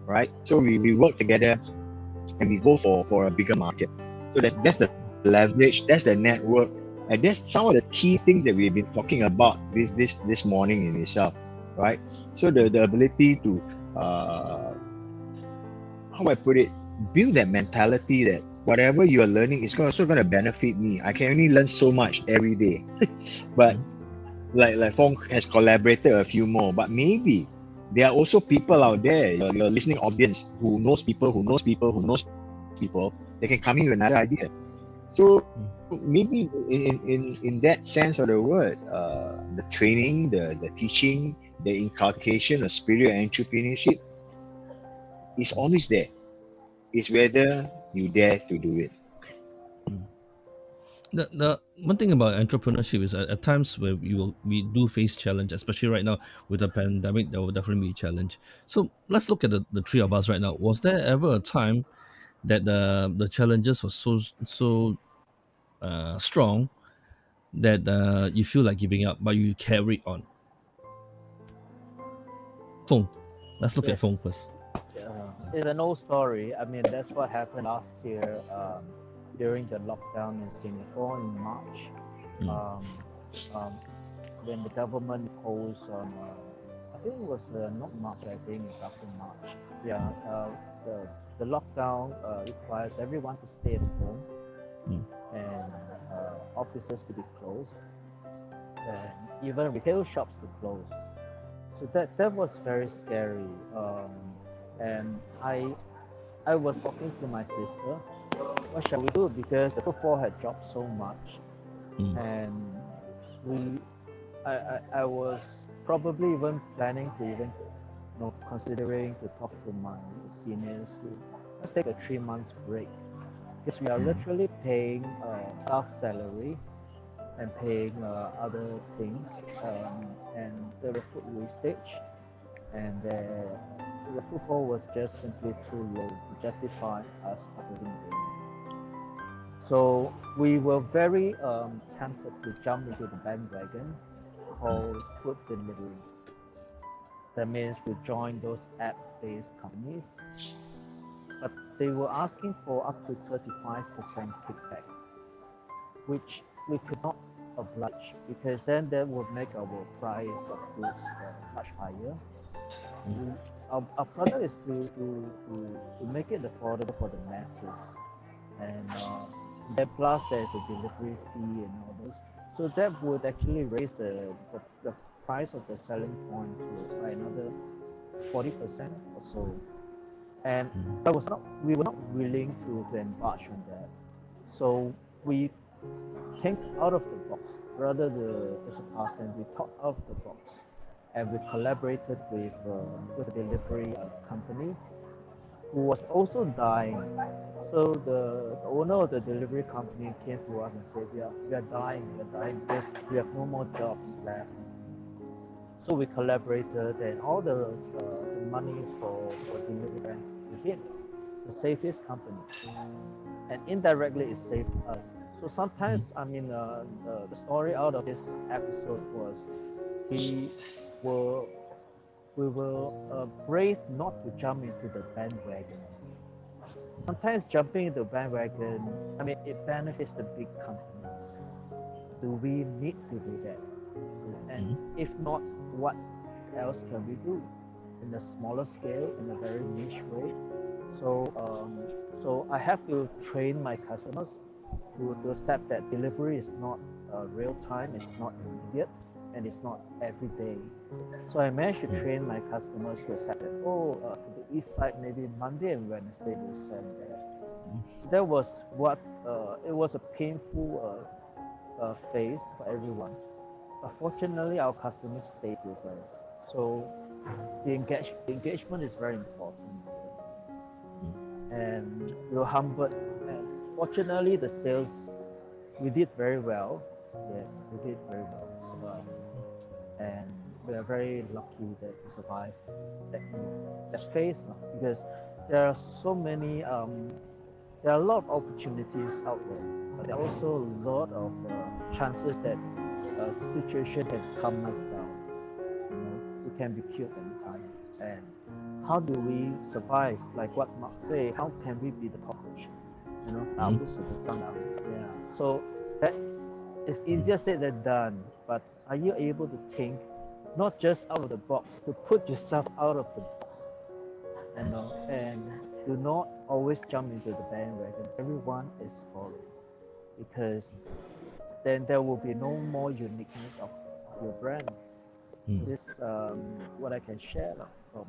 Speaker 3: right? So we work together and we go for a bigger market. So that's the leverage, that's the network, and that's some of the key things that we've been talking about this morning in itself, right? So the ability to how do I put it, build that mentality that whatever you are learning is also going to benefit me. I can only learn so much every day, but
Speaker 1: Mm.
Speaker 3: like Fong has collaborated a few more, but maybe there are also people out there, your listening audience who knows people, who knows people, who knows people, they can come in with another idea. So
Speaker 1: Mm.
Speaker 3: maybe in that sense of the word, the training, the teaching, the inculcation of spirit and entrepreneurship is always there. It's whether you dare to do it.
Speaker 1: Mm. The one thing about entrepreneurship is at times where we do face challenge, especially right now with the pandemic, there will definitely be a challenge. So let's look at the three of us right now. Was there ever a time that the challenges were so strong that you feel like giving up, but you carry on? Fong, let's look at
Speaker 2: Yes,
Speaker 1: Fong first.
Speaker 2: it's an old story. I mean, that's what happened last year during the lockdown in Singapore in March.
Speaker 1: Mm.
Speaker 2: Um, um, when the government imposed on, I think it was not March, I think it's after March. Yeah, the lockdown requires everyone to stay at home
Speaker 1: Mm.
Speaker 2: and offices to be closed and even retail shops to close. So that was very scary. And I was talking to my sister. What shall we do? Because the footfall had dropped so much,
Speaker 1: Mm.
Speaker 2: and we I was probably even planning to even considering to talk to my seniors to let's take a 3 months break because we are
Speaker 1: Mm.
Speaker 2: literally paying staff salary and paying other things and the food wastage and the footfall was just simply too low to justify us operating again. So we were very tempted to jump into the bandwagon called food delivery. That means to join those app-based companies, but they were asking for up to 35% kickback, which we could not oblige because then that would make our price of goods much higher. Our product is to make it affordable for the masses. and then plus there's a delivery fee and all those. So that would actually raise the price of the selling point to by another 40% or so. And we were not willing to embark on that. So we think out of the box. Rather as a past tense, we thought out of the box, and we collaborated with a delivery company who was also dying. So the owner of the delivery company came to us and said, we are dying because we have no more jobs left. So we collaborated, and all the monies for delivery went to him to save his company, and indirectly it saved us. So sometimes, I mean, the story out of this episode was we were brave not to jump into the bandwagon. Sometimes jumping into the bandwagon, I mean, it benefits the big companies. Do we need to do that? So, and if not, what else can we do in a smaller scale, in a very niche way? So I have to train my customers to accept that delivery is not real time, it's not immediate, and it's not every day. So I managed to train my customers to accept that, to the east side, maybe Monday and Wednesday we'll send there. That was what, it was a painful phase for everyone. But fortunately, our customers stayed with us. So the engagement is very important. And we were humbled. And fortunately, the sales, we did very well. Yes, we did very well. So, and we are very lucky that we survived that phase now, because there are so many, there are a lot of opportunities out there, but there are also a lot of chances that the situation can calm us down. You know, we can be killed anytime. And how do we survive? Like what Mark say, how can we be the cockroach? You know, yeah. So that is easier said than done. But are you able to think not just out of the box, to put yourself out of the box? You know, and do not always jump into the bandwagon. Everyone is following, because then there will be no more uniqueness of your brand. This what I can share from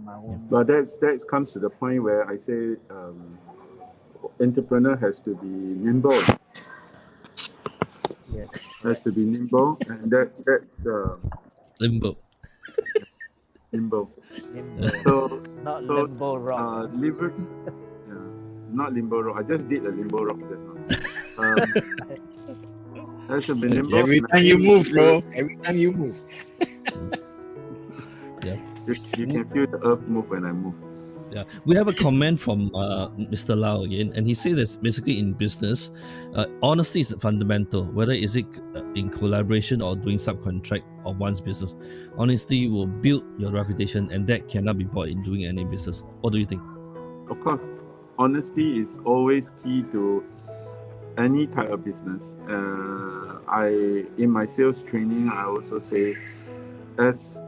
Speaker 2: my own.
Speaker 4: But that comes to the point where I say entrepreneur has to be nimble.
Speaker 2: Yes,
Speaker 4: has to be nimble, and that's
Speaker 1: Limbo.
Speaker 4: nimble.
Speaker 2: So not limbo rock.
Speaker 4: Liberty, not limbo rock. I just did a limbo rock just now. That should be nimble.
Speaker 3: Every time you move, bro. Every time you move.
Speaker 1: Yeah.
Speaker 4: You can feel the earth move when I move.
Speaker 1: Yeah, we have a comment from Mr. Lau again, and he said that basically in business, honesty is fundamental. Whether is it in collaboration or doing subcontract of one's business, honesty will build your reputation, and that cannot be bought in doing any business. What do you think?
Speaker 4: Of course, honesty is always key to any type of business. In my sales training, I also say, as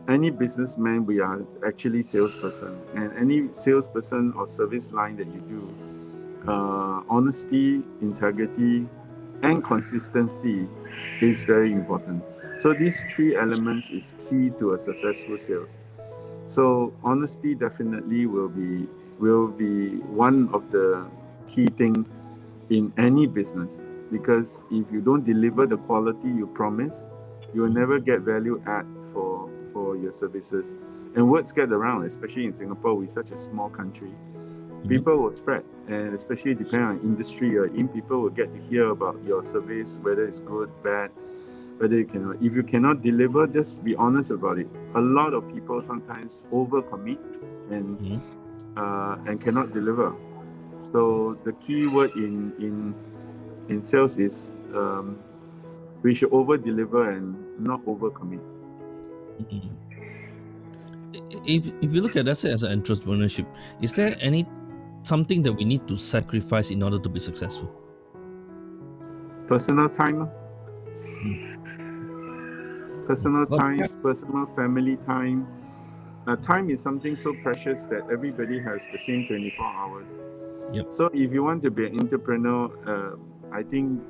Speaker 4: any businessman, we are actually salesperson, and any salesperson or service line that you do, honesty, integrity, and consistency is very important. So these three elements is key to a successful sales. So honesty definitely will be one of the key things in any business, because if you don't deliver the quality you promise, you will never get value add for your services. And words get around, especially in Singapore, we're such a small country. People will spread, and especially depending on industry you're in, people will get to hear about your service, whether it's good, bad, whether you cannot. If you cannot deliver, just be honest about it. A lot of people sometimes overcommit and cannot deliver. So the key word in sales is we should over deliver and not overcommit.
Speaker 1: If you look at that as an entrepreneurship, is there something that we need to sacrifice in order to be successful?
Speaker 4: Personal time. Personal time, personal family time. Time is something so precious that everybody has the same 24 hours.
Speaker 1: Yep.
Speaker 4: So if you want to be an entrepreneur, I think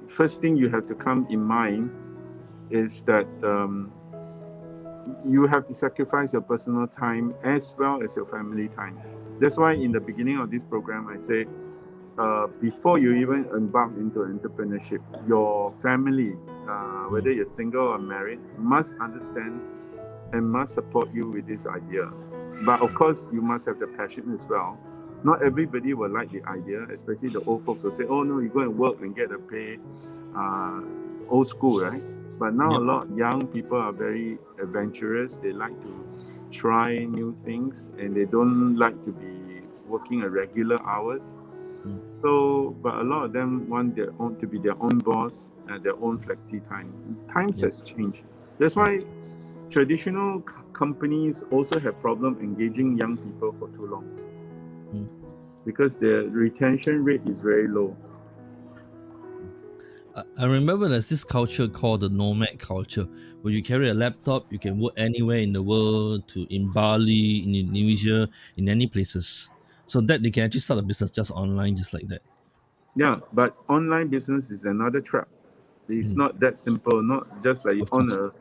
Speaker 4: first thing you have to come in mind is that you have to sacrifice your personal time as well as your family time. That's why in the beginning of this program, I say, before you even embark into entrepreneurship, your family, whether you're single or married, must understand and must support you with this idea. But of course, you must have the passion as well. Not everybody will like the idea, especially the old folks will say, "Oh no, you go and work and get a pay." Old school, right? But now
Speaker 1: Yep.
Speaker 4: a lot of young people are very adventurous. They like to try new things, and they don't like to be working a regular hours. So, but a lot of them want their own to be their own boss and their own flexi time. Times
Speaker 1: Yep.
Speaker 4: has changed. That's why traditional companies also have problem engaging young people for too long, because their retention rate is very low.
Speaker 1: I remember there's this culture called the nomad culture, where you carry a laptop, you can work anywhere in the world, in Bali, in Indonesia, in any places. So that they can actually start a business just online, just like that.
Speaker 4: Yeah, but online business is another trap. It's not that simple. Not just like you
Speaker 1: Of course.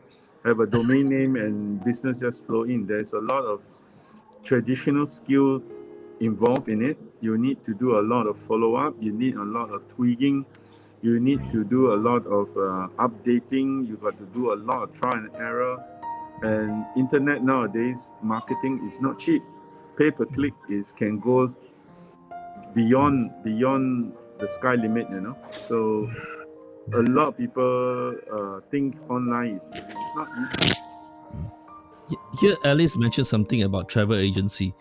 Speaker 4: have a domain name and business just flow in. There's a lot of traditional skill involved in it. You need to do a lot of follow up. You need a lot of tweaking. You need to do a lot of updating. You got to do a lot of trial and error. And internet nowadays, marketing is not cheap. Pay per click can go beyond the sky limit. So a lot of people think online is easy. It's not easy.
Speaker 1: Here, Alice mentioned something about travel agency.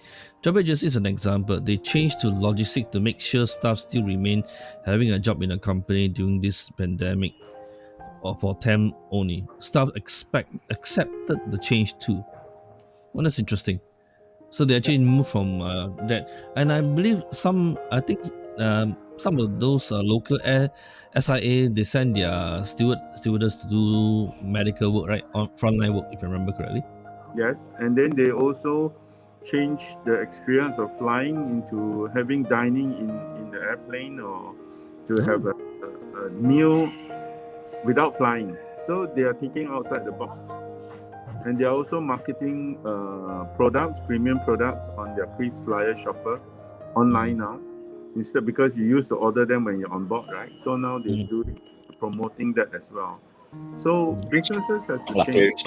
Speaker 1: Travel agency is an example. They changed to logistics to make sure staff still remain having a job in a company during this pandemic, or for temp only. Staff accepted the change too. Well, that's interesting. So they actually moved from that, and I believe some of those local air SIA, they send their stewardess to do medical work, right, on frontline work, if I remember correctly.
Speaker 4: Yes, and then they also change the experience of flying into having dining in the airplane, or to have a meal without flying. So they are thinking outside the box. And they are also marketing products, premium products on their KrisFlyer shopper online now. Instead, because you used to order them when you're on board, right? So now they do promoting that as well. So businesses has to change.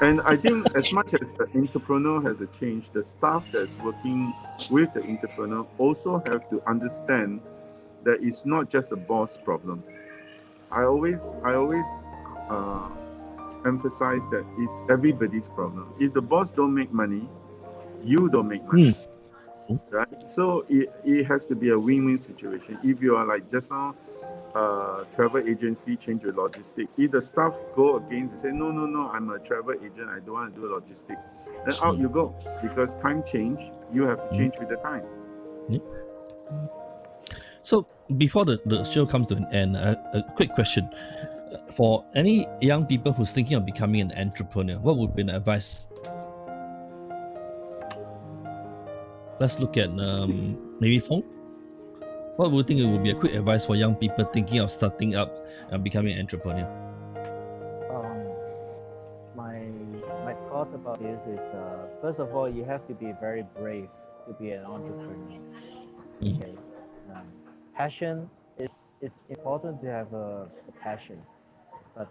Speaker 4: And I think as much as the entrepreneur has a change, the staff that's working with the entrepreneur also have to understand that it's not just a boss problem. I always emphasize that it's everybody's problem. If the boss don't make money, you don't make money, right? So it has to be a win-win situation. If you are like just now, travel agency change your logistic. If the staff go against and say, no, I'm a travel agent, I don't want to do logistic, then out you go, because time change. You have to change with the time.
Speaker 1: So before the show comes to an end, a quick question. For any young people who's thinking of becoming an entrepreneur, what would be the advice? Let's look at maybe Fong. What would you think it would be a quick advice for young people thinking of starting up and becoming an entrepreneur?
Speaker 2: My thought about this is, first of all, you have to be very brave to be an entrepreneur. Okay, passion is important to have a passion, but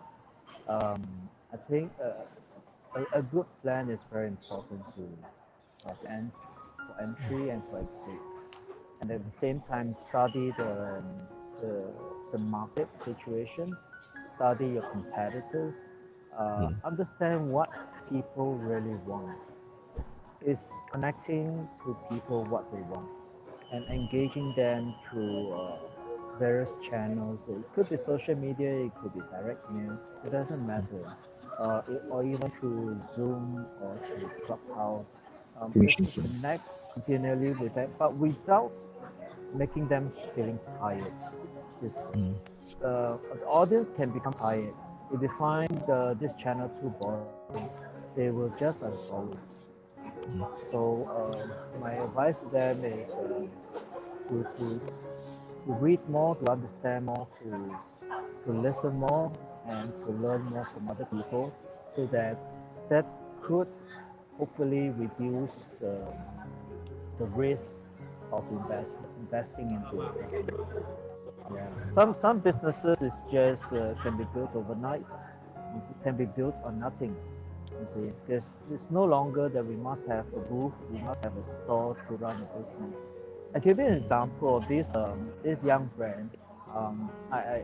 Speaker 2: I think a good plan is very important to for entry and for exit, and at the same time study the market situation, study your competitors, understand what people really want. Is connecting to people what they want and engaging them through various channels. It could be social media, it could be direct mail, it doesn't matter. Or even through Zoom or through Clubhouse. Just connect continually with them, but without making them feeling tired. This, the audience can become tired. If they find this channel too boring, they will just unfollow. So my advice to them is to read more, to understand more, to listen more, and to learn more from other people, so that that could hopefully reduce the risk of investing into a business. Yeah, some businesses is just can be built overnight. It can be built on nothing. You see, because it's no longer that we must have a booth, we must have a store to run a business. I give you an example of this young brand. I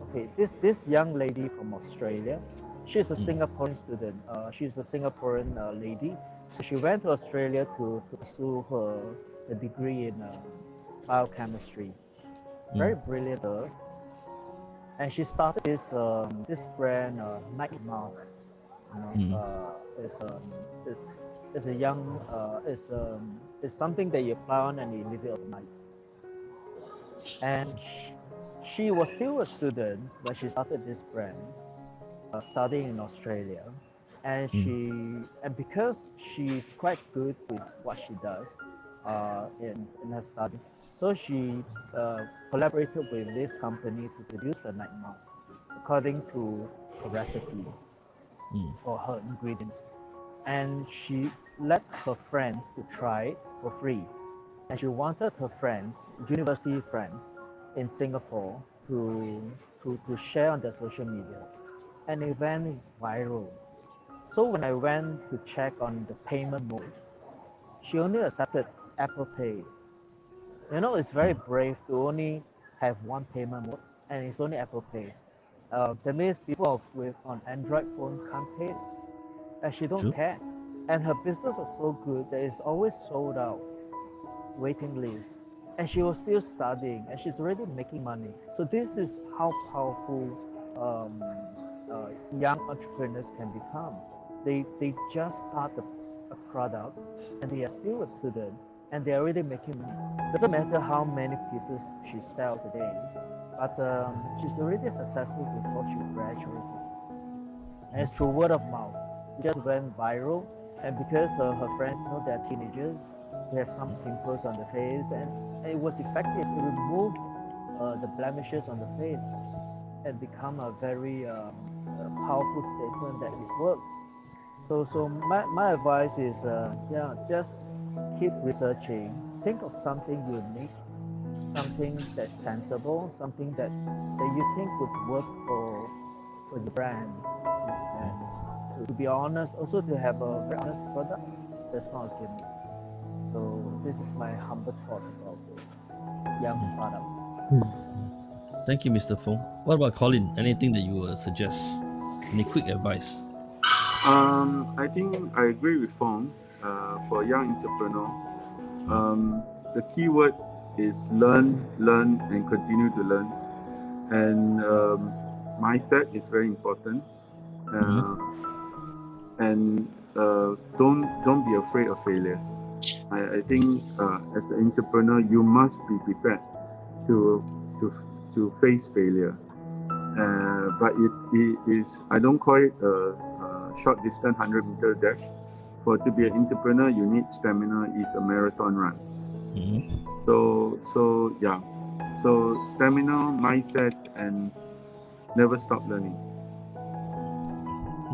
Speaker 2: okay, this young lady from Australia. She's a Singaporean student. She's a Singaporean lady. So she went to Australia to pursue her degree in biochemistry. Very brilliant girl. And she started this brand Night Mask. You know, it's a young it's something that you apply on and you leave it overnight. And she was still a student when she started this brand, studying in Australia, and because she's quite good with what she does in her studies, so she collaborated with this company to produce the night mask according to a recipe or her ingredients, and she let her friends to try it for free, and she wanted her friends, university friends in Singapore, to share on their social media, and it went viral. So when I went to check on the payment mode, she only accepted Apple Pay. You know, it's very brave to only have one payment mode, and it's only Apple Pay. That means people with on Android phone can't pay it, and she don't
Speaker 1: True.
Speaker 2: care. And her business was so good that it's always sold out, waiting list, and she was still studying, and she's already making money. So this is how powerful um, young entrepreneurs can become. They just start a product, and they are still a student, and they're already making money. Doesn't matter how many pieces she sells a day, but she's already successful before she graduated. And it's through word of mouth. It just went viral, and because her friends know they're teenagers, they have some pimples on the face, and it was effective. It removed the blemishes on the face and become a very powerful statement that it worked. So my advice is, yeah, just keep researching. Think of something unique, something that's sensible, something that you think would work for the brand. And to be honest, also to have a very honest product that's not a gimmick. So this is my humble thought about the young startup.
Speaker 1: Thank you, Mr. Fong. What about Colin? Anything that you would suggest? Any quick advice?
Speaker 4: I think I agree with Fong. For young entrepreneur, the key word is learn, and continue to learn. And mindset is very important. And don't be afraid of failures. I think as an entrepreneur, you must be prepared to face failure. But it is, I don't call it a short distance 100-meter dash. For to be an entrepreneur, you need stamina. It's a marathon run. So yeah. So stamina, mindset, and never stop learning.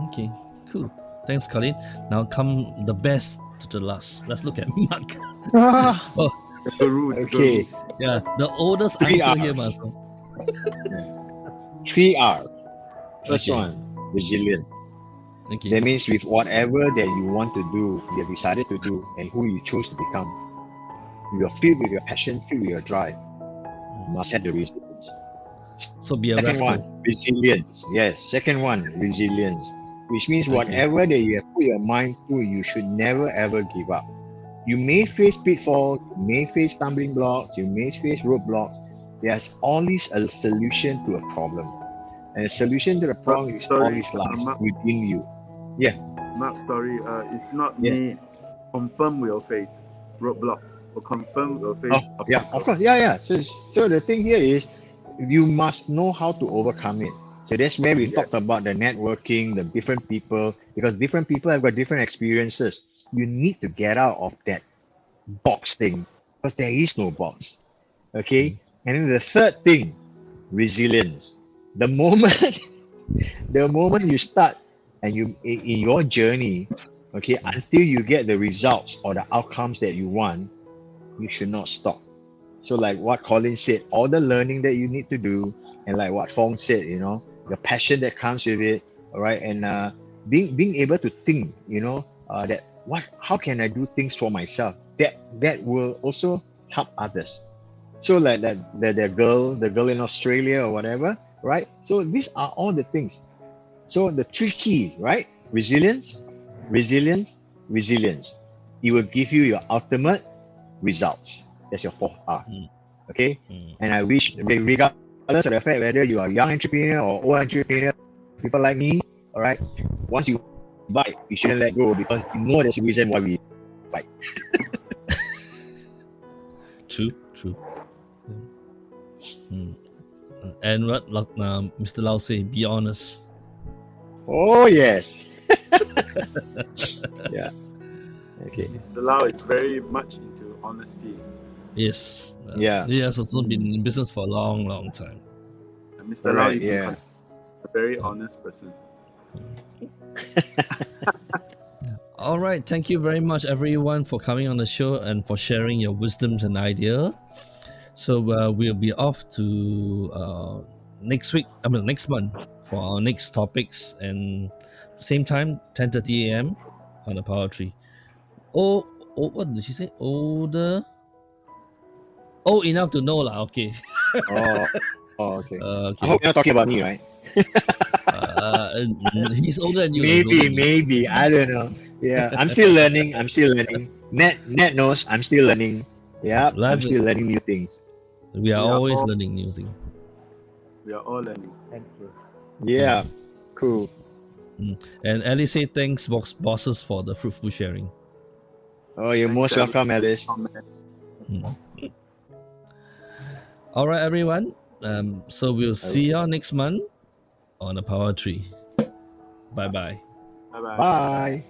Speaker 1: Okay, cool. Thanks, Colin. Now come the best to the last. Let's look at Mark. Oh,
Speaker 3: Okay.
Speaker 1: yeah, the oldest
Speaker 3: Three
Speaker 1: uncle here,
Speaker 3: Rs.
Speaker 1: must.
Speaker 3: 3R. First
Speaker 1: Okay.
Speaker 3: one, resilient.
Speaker 1: Okay.
Speaker 3: That means with whatever that you want to do, you have decided to do, and who you choose to become, you are filled with your passion, filled with your drive. You must have the resilience.
Speaker 1: So be a
Speaker 3: Second
Speaker 1: rascal.
Speaker 3: one, resilience. Yes. Second one, resilience. Which means whatever that you have put your mind to, you should never ever give up. You may face pitfalls, you may face stumbling blocks, you may face roadblocks. There's always a solution to a problem. And the solution to the problem is always lies within you. Yeah.
Speaker 4: Mark, sorry, it's not
Speaker 3: Yeah.
Speaker 4: me. Confirm we'll face roadblock. Or confirm we'll face
Speaker 3: Oh, yeah, of course. Yeah. So the thing here is you must know how to overcome it. So that's where we talked about the networking, the different people, because different people have got different experiences. you need to get out of that box thing because there is no box. Okay. And then the third thing, resilience. The moment the moment you start and you in your journey, okay, until you get the results or the outcomes that you want, you should not stop. So like what Colin said, all the learning that you need to do, and like what Fong said, the passion that comes with it, all right, and being able to think, that how can I do things for myself? That will also help others. So like that the girl in Australia or whatever, right? So these are all the things. So the three keys, right? Resilience, resilience, resilience. It will give you your ultimate results. That's your fourth R.
Speaker 1: Mm.
Speaker 3: Okay.
Speaker 1: Mm.
Speaker 3: And I wish, regardless of the fact whether you are a young entrepreneur or old entrepreneur, people like me, all right. Once you bite, you shouldn't let go because you know there's a reason why we bite.
Speaker 1: True. And what Mr. Lau say? Be honest.
Speaker 3: Oh yes. Yeah. Okay.
Speaker 4: Mr. Lau is very much into honesty.
Speaker 1: Yes.
Speaker 3: Yeah.
Speaker 1: He has also been in business for a long time.
Speaker 4: And Mr. Lau,
Speaker 3: Right,
Speaker 4: you can
Speaker 3: yeah.
Speaker 4: consider a very honest person.
Speaker 1: All right. Thank you very much, everyone, for coming on the show and for sharing your wisdoms and idea. So we'll be off to next month for our next topics, and same time, 10:30 a.m. on the Power Tree. Oh, what did she say? Old enough to know lah. Okay.
Speaker 3: Okay. I
Speaker 1: Okay.
Speaker 3: hope you're not talking about me, right?
Speaker 1: He's older than you.
Speaker 3: Maybe. I don't know. Yeah, I'm still learning. Net knows I'm still learning. Yeah, I'm still learning new things.
Speaker 1: We are
Speaker 4: We are
Speaker 1: always
Speaker 4: all-
Speaker 1: learning new things.
Speaker 4: We are all learning.
Speaker 2: Thank you.
Speaker 3: Yeah, cool.
Speaker 1: And Alice say thanks, bosses, for the fruitful sharing.
Speaker 3: Oh, you're
Speaker 4: Thanks,
Speaker 3: most
Speaker 4: Alice.
Speaker 3: welcome, Alice.
Speaker 1: All right, everyone. So we'll see y'all next month on the Power Tree. Bye bye.
Speaker 4: Bye-bye.
Speaker 3: Bye.